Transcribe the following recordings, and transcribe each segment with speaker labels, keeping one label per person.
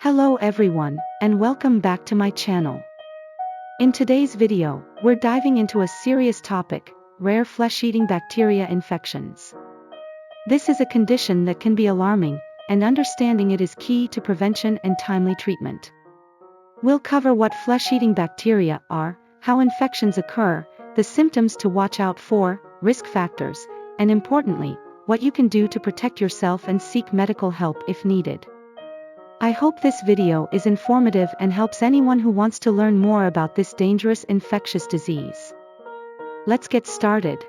Speaker 1: Hello everyone, and welcome back to my channel. In today's video, we're diving into a serious topic, rare flesh-eating bacteria infections. This is a condition that can be alarming, and understanding it is key to prevention and timely treatment. We'll cover what flesh-eating bacteria are, how infections occur, the symptoms to watch out for, risk factors, and importantly, what you can do to protect yourself and seek medical help if needed. I hope this video is informative and helps anyone who wants to learn more about this dangerous infectious disease. Let's get started.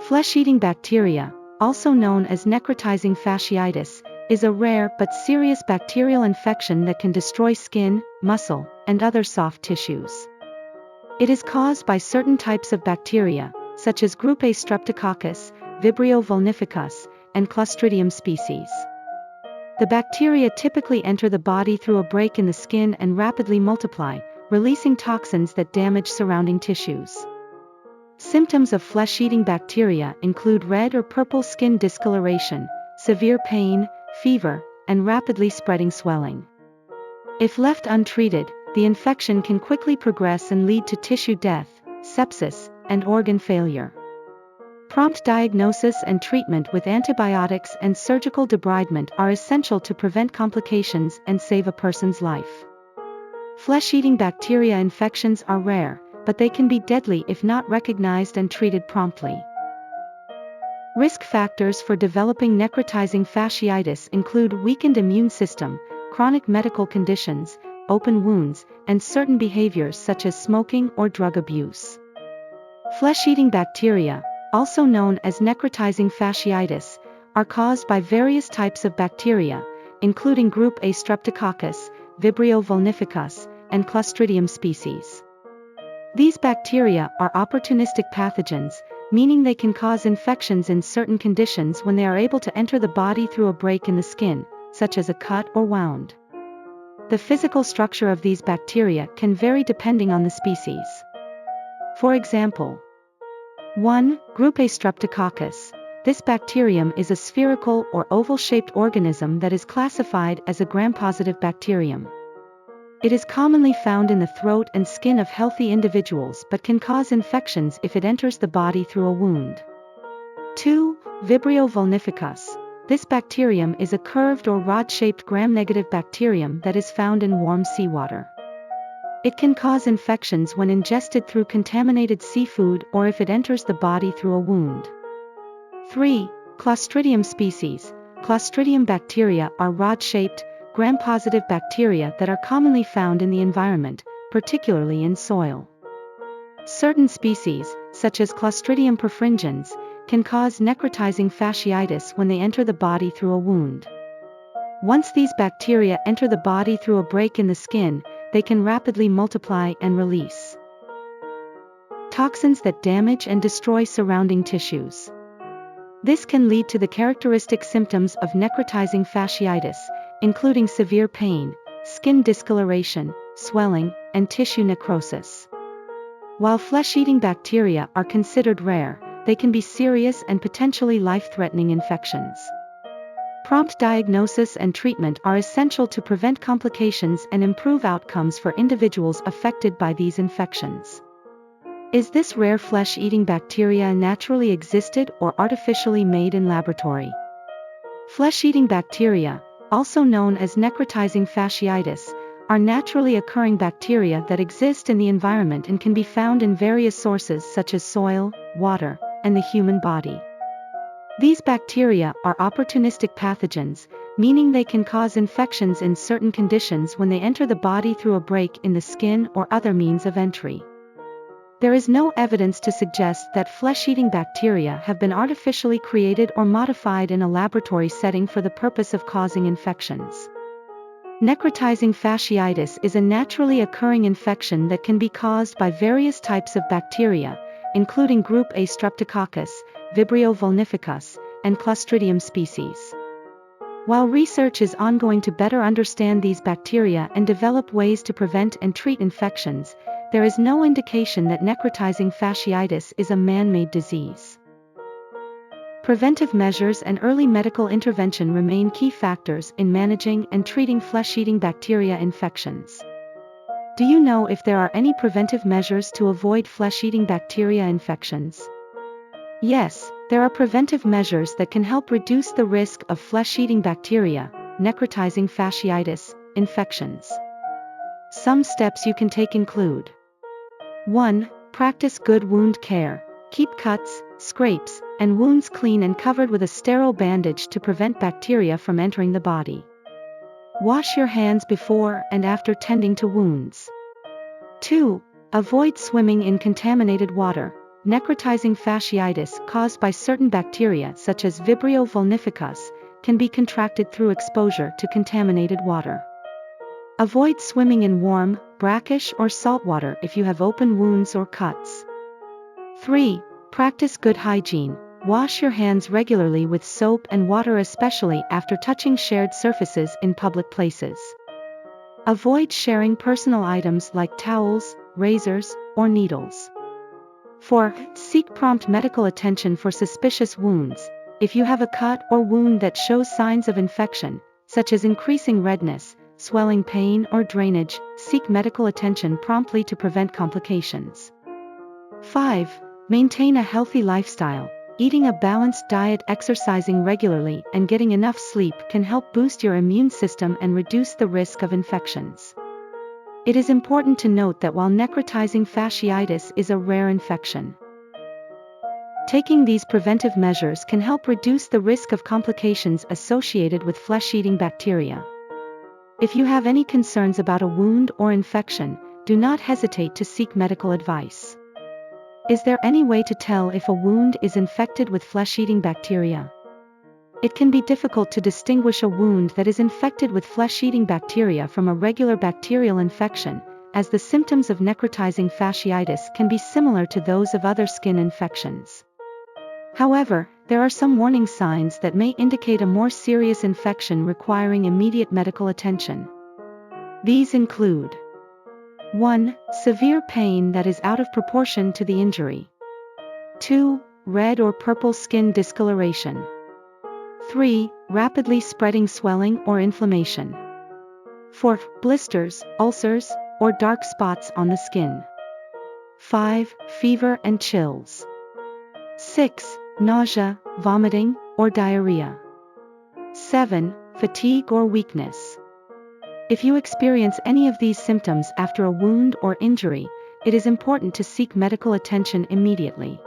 Speaker 1: Flesh-eating bacteria, also known as necrotizing fasciitis, is a rare but serious bacterial infection that can destroy skin, muscle, and other soft tissues. It is caused by certain types of bacteria, such as Group A Streptococcus, Vibrio vulnificus, and Clostridium species. The bacteria typically enter the body through a break in the skin and rapidly multiply, releasing toxins that damage surrounding tissues. Symptoms of flesh-eating bacteria include red or purple skin discoloration, severe pain, fever, and rapidly spreading swelling. If left untreated, the infection can quickly progress and lead to tissue death, sepsis, and organ failure. Prompt diagnosis and treatment with antibiotics and surgical debridement are essential to prevent complications and save a person's life. Flesh-eating bacteria infections are rare, but they can be deadly if not recognized and treated promptly. Risk factors for developing necrotizing fasciitis include weakened immune system, chronic medical conditions, open wounds, and certain behaviors such as smoking or drug abuse. Flesh-eating bacteria, also known as necrotizing fasciitis, are caused by various types of bacteria, including Group A Streptococcus, Vibrio vulnificus, and Clostridium species. These bacteria are opportunistic pathogens, meaning they can cause infections in certain conditions when they are able to enter the body through a break in the skin, such as a cut or wound. The physical structure of these bacteria can vary depending on the species. For example, 1. Group A Streptococcus. This bacterium is a spherical or oval-shaped organism that is classified as a gram-positive bacterium. It is commonly found in the throat and skin of healthy individuals but can cause infections if it enters the body through a wound. 2. Vibrio vulnificus. This bacterium is a curved or rod-shaped gram-negative bacterium that is found in warm seawater. It can cause infections when ingested through contaminated seafood or if it enters the body through a wound. 3. Clostridium species. Clostridium bacteria are rod-shaped, gram-positive bacteria that are commonly found in the environment, particularly in soil. Certain species, such as Clostridium perfringens, can cause necrotizing fasciitis when they enter the body through a wound. Once these bacteria enter the body through a break in the skin, they can rapidly multiply and release toxins that damage and destroy surrounding tissues. This can lead to the characteristic symptoms of necrotizing fasciitis, including severe pain, skin discoloration, swelling, and tissue necrosis. While flesh-eating bacteria are considered rare, they can be serious and potentially life-threatening infections. Prompt diagnosis and treatment are essential to prevent complications and improve outcomes for individuals affected by these infections. Is this rare flesh-eating bacteria naturally existed or artificially made in laboratory? Flesh-eating bacteria, also known as necrotizing fasciitis, are naturally occurring bacteria that exist in the environment and can be found in various sources such as soil, water, and the human body. These bacteria are opportunistic pathogens, meaning they can cause infections in certain conditions when they enter the body through a break in the skin or other means of entry. There is no evidence to suggest that flesh-eating bacteria have been artificially created or modified in a laboratory setting for the purpose of causing infections. Necrotizing fasciitis is a naturally occurring infection that can be caused by various types of bacteria, including Group A Streptococcus, Vibrio vulnificus, and Clostridium species. While research is ongoing to better understand these bacteria and develop ways to prevent and treat infections, there is no indication that necrotizing fasciitis is a man-made disease. Preventive measures and early medical intervention remain key factors in managing and treating flesh-eating bacteria infections. Do you know if there are any preventive measures to avoid flesh-eating bacteria infections? Yes, there are preventive measures that can help reduce the risk of flesh-eating bacteria, necrotizing fasciitis, infections. Some steps you can take include: 1. Practice good wound care. Keep cuts, scrapes, and wounds clean and covered with a sterile bandage to prevent bacteria from entering the body. Wash your hands before and after tending to wounds. 2. Avoid swimming in contaminated water. Necrotizing fasciitis caused by certain bacteria such as Vibrio vulnificus can be contracted through exposure to contaminated water. Avoid swimming in warm, brackish or salt water if you have open wounds or cuts. 3. Practice good hygiene. Wash your hands regularly with soap and water, especially after touching shared surfaces in public places. Avoid sharing personal items like towels, razors, or needles. 4. Seek prompt medical attention for suspicious wounds. If you have a cut or wound that shows signs of infection, such as increasing redness, swelling, pain, or drainage, seek medical attention promptly to prevent complications. 5. Maintain a healthy lifestyle. Eating a balanced diet, exercising regularly, and getting enough sleep can help boost your immune system and reduce the risk of infections. It is important to note that while necrotizing fasciitis is a rare infection, taking these preventive measures can help reduce the risk of complications associated with flesh-eating bacteria. If you have any concerns about a wound or infection, do not hesitate to seek medical advice. Is there any way to tell if a wound is infected with flesh-eating bacteria? It can be difficult to distinguish a wound that is infected with flesh-eating bacteria from a regular bacterial infection, as the symptoms of necrotizing fasciitis can be similar to those of other skin infections. However, there are some warning signs that may indicate a more serious infection requiring immediate medical attention. These include: 1. Severe pain that is out of proportion to the injury. 2. Red or purple skin discoloration. 3. Rapidly spreading swelling or inflammation. 4. Blisters, ulcers, or dark spots on the skin. 5. Fever and chills. 6. Nausea, vomiting, or diarrhea. 7. Fatigue or weakness. If you experience any of these symptoms after a wound or injury, it is important to seek medical attention immediately.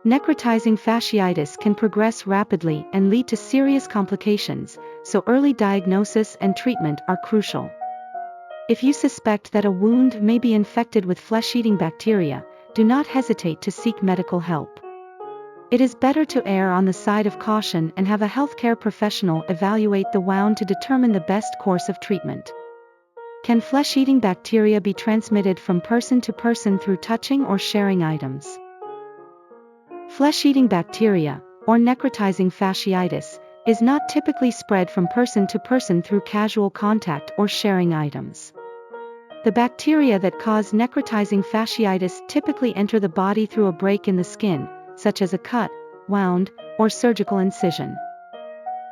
Speaker 1: Necrotizing fasciitis can progress rapidly and lead to serious complications, so early diagnosis and treatment are crucial. If you suspect that a wound may be infected with flesh-eating bacteria, do not hesitate to seek medical help. It is better to err on the side of caution and have a healthcare professional evaluate the wound to determine the best course of treatment. Can flesh-eating bacteria be transmitted from person to person through touching or sharing items? Flesh-eating bacteria, or necrotizing fasciitis, is not typically spread from person to person through casual contact or sharing items. The bacteria that cause necrotizing fasciitis typically enter the body through a break in the skin, such as a cut, wound, or surgical incision.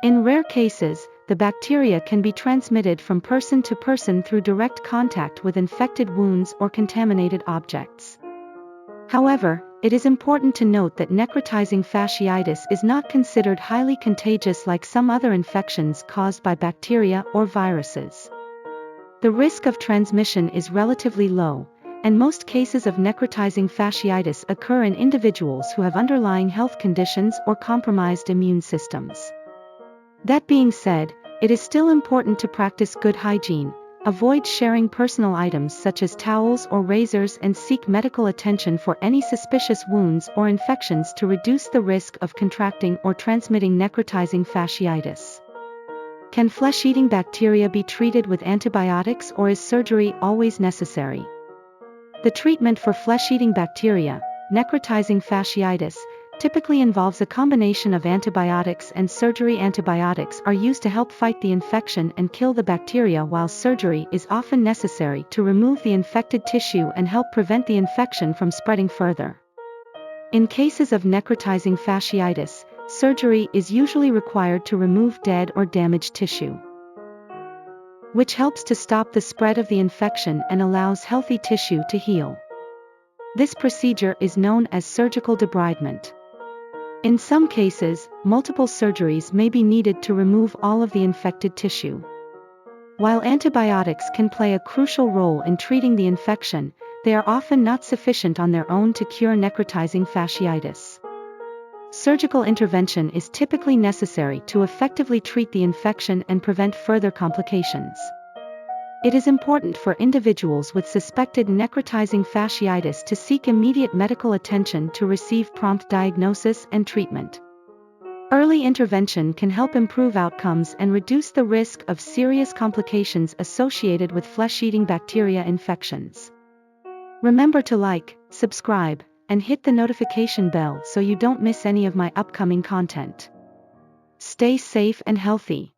Speaker 1: In rare cases, the bacteria can be transmitted from person to person through direct contact with infected wounds or contaminated objects. However, it is important to note that necrotizing fasciitis is not considered highly contagious like some other infections caused by bacteria or viruses. The risk of transmission is relatively low, and most cases of necrotizing fasciitis occur in individuals who have underlying health conditions or compromised immune systems. That being said, it is still important to practice good hygiene, avoid sharing personal items such as towels or razors, and seek medical attention for any suspicious wounds or infections to reduce the risk of contracting or transmitting necrotizing fasciitis. Can flesh-eating bacteria be treated with antibiotics, or is surgery always necessary? The treatment for flesh-eating bacteria, necrotizing fasciitis, typically involves a combination of antibiotics and surgery. Antibiotics are used to help fight the infection and kill the bacteria, while surgery is often necessary to remove the infected tissue and help prevent the infection from spreading further. In cases of necrotizing fasciitis, surgery is usually required to remove dead or damaged tissue, which helps to stop the spread of the infection and allows healthy tissue to heal. This procedure is known as surgical debridement. In some cases, multiple surgeries may be needed to remove all of the infected tissue. While antibiotics can play a crucial role in treating the infection, they are often not sufficient on their own to cure necrotizing fasciitis. Surgical intervention is typically necessary to effectively treat the infection and prevent further complications. It is important for individuals with suspected necrotizing fasciitis to seek immediate medical attention to receive prompt diagnosis and treatment. Early intervention can help improve outcomes and reduce the risk of serious complications associated with flesh-eating bacteria infections. Remember to like, subscribe, and hit the notification bell so you don't miss any of my upcoming content. Stay safe and healthy.